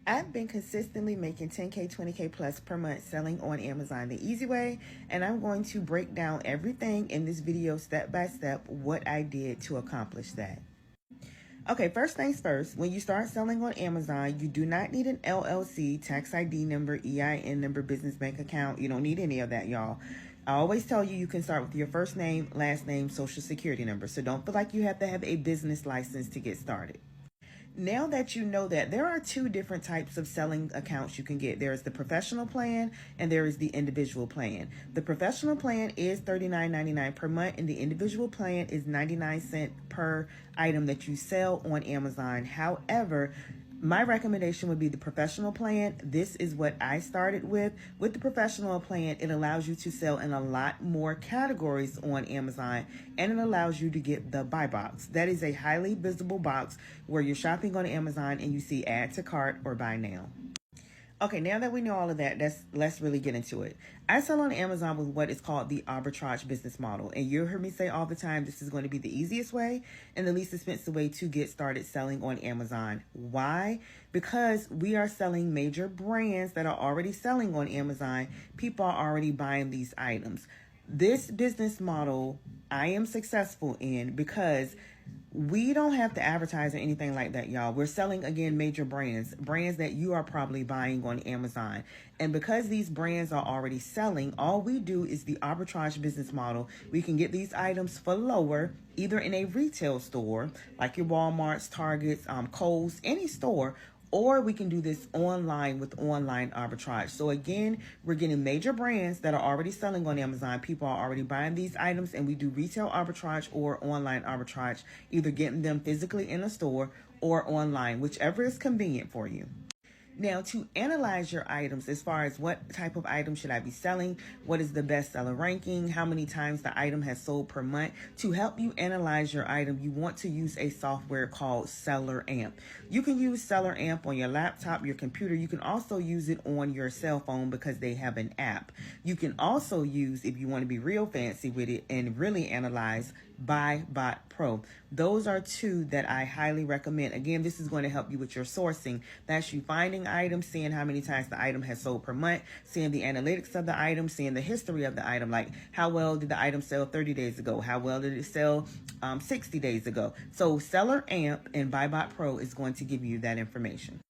I've been consistently making 10K, 20K plus per month selling on Amazon the easy way, and I'm going to break down everything in this video step by step what I did to accomplish that. Okay, first things first, when you start selling on Amazon, you do not need an LLC, tax ID number, EIN number, business bank account. You don't need any of that, y'all. I always tell you, you can start with your first name, last name, social security number. So don't feel like you have to have a business license to get started. Now that you know that, there are two different types of selling accounts you can get. There is the professional plan and there is the individual plan. The professional plan is $39.99 per month and the individual plan is 99 cents per item that you sell on Amazon. However, my recommendation would be the professional plan. This is what I started with. With the professional plan, it allows you to sell in a lot more categories on Amazon, and it allows you to get the buy box. That is a highly visible box where you're shopping on Amazon and you see add to cart or buy now. Okay, now that we know all of that, let's really get into it. I sell on Amazon with what is called the arbitrage business model. And you heard me say all the time, this is going to be the easiest way and the least expensive way to get started selling on Amazon. Why? Because we are selling major brands that are already selling on Amazon. People are already buying these items. This business model I am successful in because we don't have to advertise or anything like that, y'all. We're selling, again, major brands that you are probably buying on Amazon. And because these brands are already selling, all we do is the arbitrage business model. We can get these items for lower, either in a retail store, like your Walmarts, Targets, Kohl's, any store, or we can do this online with online arbitrage. So again, we're getting major brands that are already selling on Amazon. People are already buying these items, and we do retail arbitrage or online arbitrage, either getting them physically in a store or online, whichever is convenient for you. Now, to analyze your items, as far as what type of item should I be selling, what is the bestseller ranking, how many times the item has sold per month, to help you analyze your item, you want to use a software called Seller Amp. You can use Seller Amp on your laptop, your computer. You can also use it on your cell phone because they have an app. You can also use, if you want to be real fancy with it and really analyze, BuyBot Pro. Those are two that I highly recommend. Again, this is going to help you with your sourcing. That's you finding items, seeing how many times the item has sold per month, seeing the analytics of the item, seeing the history of the item, like how well did the item sell 30 days ago? How well did it sell 60 days ago? So Seller Amp and BuyBot Pro is going to give you that information.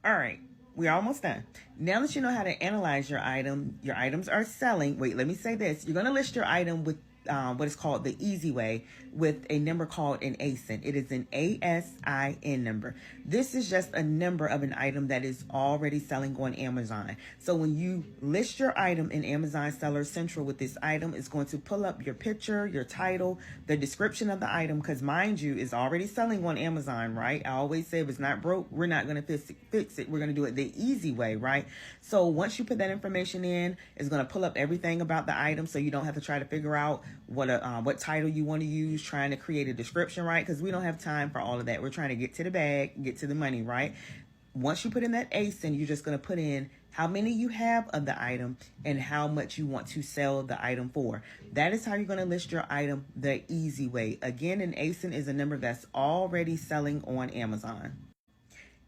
All right. We're almost done. Now that you know how to analyze your item, your items are selling. Wait, let me say this. You're going to list your item with what is called the easy way, with a number called an ASIN. It is an ASIN number. This is just a number of an item that is already selling on Amazon. So when you list your item in Amazon Seller Central with this item, it's going to pull up your picture, your title, the description of the item, because mind you, it's already selling on Amazon, right? I always say if it's not broke, we're not going to fix it. We're going to do it the easy way, right? So once you put that information in, it's going to pull up everything about the item, so you don't have to try to figure out what title you want to use, trying to create a description, right? Because we don't have time for all of that. We're trying to get to the bag, get to the money, right? Once you put in that ASIN, you're just going to put in how many you have of the item and how much you want to sell the item for. That is how you're going to list your item the easy way. Again, an ASIN is a number that's already selling on Amazon.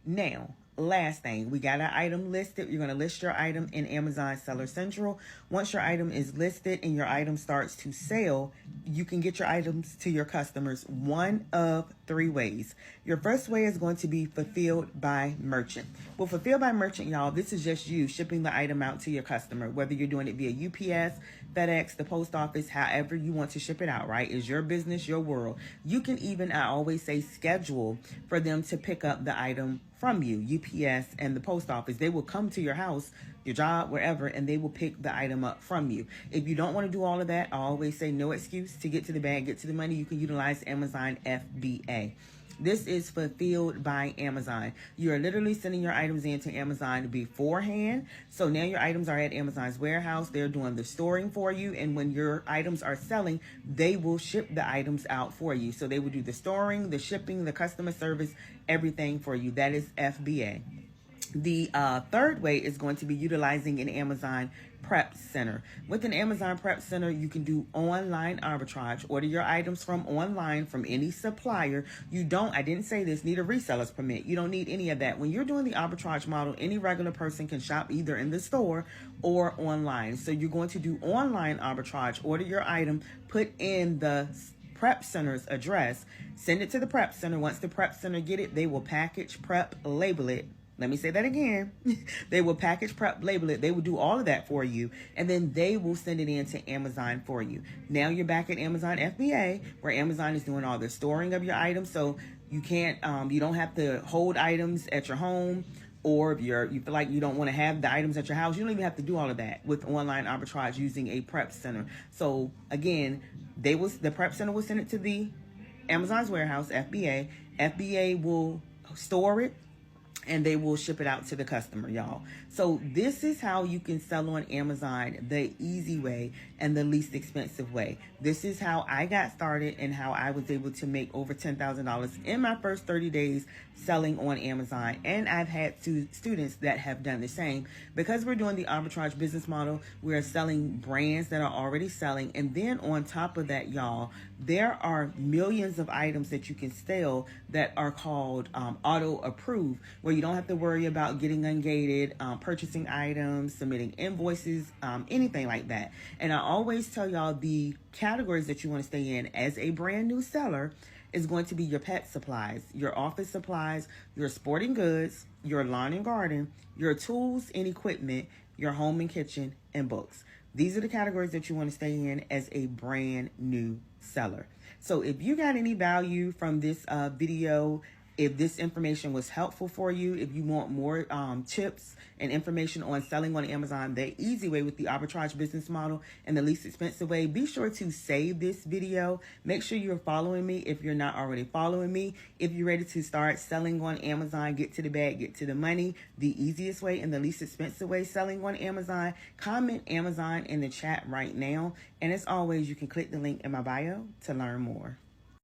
Now, last thing, we got our item listed. You're going to list your item in Amazon Seller Central. Once your item is listed and your item starts to sell, you can get your items to your customers one of three ways. Your first way is going to be fulfilled by merchant. Well, fulfilled by merchant, y'all, this is just you shipping the item out to your customer, whether you're doing it via UPS, FedEx, the post office, however you want to ship it out, right? It's your business, your world. You can even, I always say, schedule for them to pick up the item from you, UPS and the post office. They will come to your house, your job, wherever, and they will pick the item up from you. If you don't want to do all of that, I always say no excuse. To get to the bag, get to the money, you can utilize Amazon FBA. This is fulfilled by Amazon. You are literally sending your items into Amazon beforehand. So now your items are at Amazon's warehouse. They're doing the storing for you. And when your items are selling, they will ship the items out for you. So they will do the storing, the shipping, the customer service, everything for you. That is FBA. The third way is going to be utilizing an Amazon Prep Center. With an Amazon Prep Center, you can do online arbitrage. Order your items from online from any supplier. I didn't say this, need a reseller's permit. You don't need any of that. When you're doing the arbitrage model, any regular person can shop either in the store or online. So you're going to do online arbitrage. Order your item, put in the Prep Center's address, send it to the Prep Center. Once the Prep Center get it, they will package, prep, label it. Let me say that again. They will package, prep, label it. They will do all of that for you. And then they will send it in to Amazon for you. Now you're back at Amazon FBA, where Amazon is doing all the storing of your items. So you don't have to hold items at your home, or if you feel like you don't want to have the items at your house, you don't even have to do all of that with online arbitrage using a Prep Center. So again, the Prep Center will send it to the Amazon's warehouse, FBA. FBA will store it, and they will ship it out to the customer, y'all. So this is how you can sell on Amazon the easy way and the least expensive way. This is how I got started and how I was able to make over $10,000 in my first 30 days selling on Amazon. And I've had students that have done the same. Because we're doing the arbitrage business model, we're selling brands that are already selling. And then on top of that, y'all, there are millions of items that you can sell that are called auto approve, where you don't have to worry about getting ungated, purchasing items, submitting invoices, anything like that. And I always tell y'all the categories that you want to stay in as a brand new seller is going to be your pet supplies, your office supplies, your sporting goods, your lawn and garden, your tools and equipment, your home and kitchen, and books. These are the categories that you want to stay in as a brand new seller. So if you got any value from this video, if this information was helpful for you, if you want more tips and information on selling on Amazon the easy way with the arbitrage business model and the least expensive way, be sure to save this video. Make sure you're following me if you're not already following me. If you're ready to start selling on Amazon, get to the bag, get to the money, the easiest way and the least expensive way selling on Amazon, comment Amazon in the chat right now. And as always, you can click the link in my bio to learn more.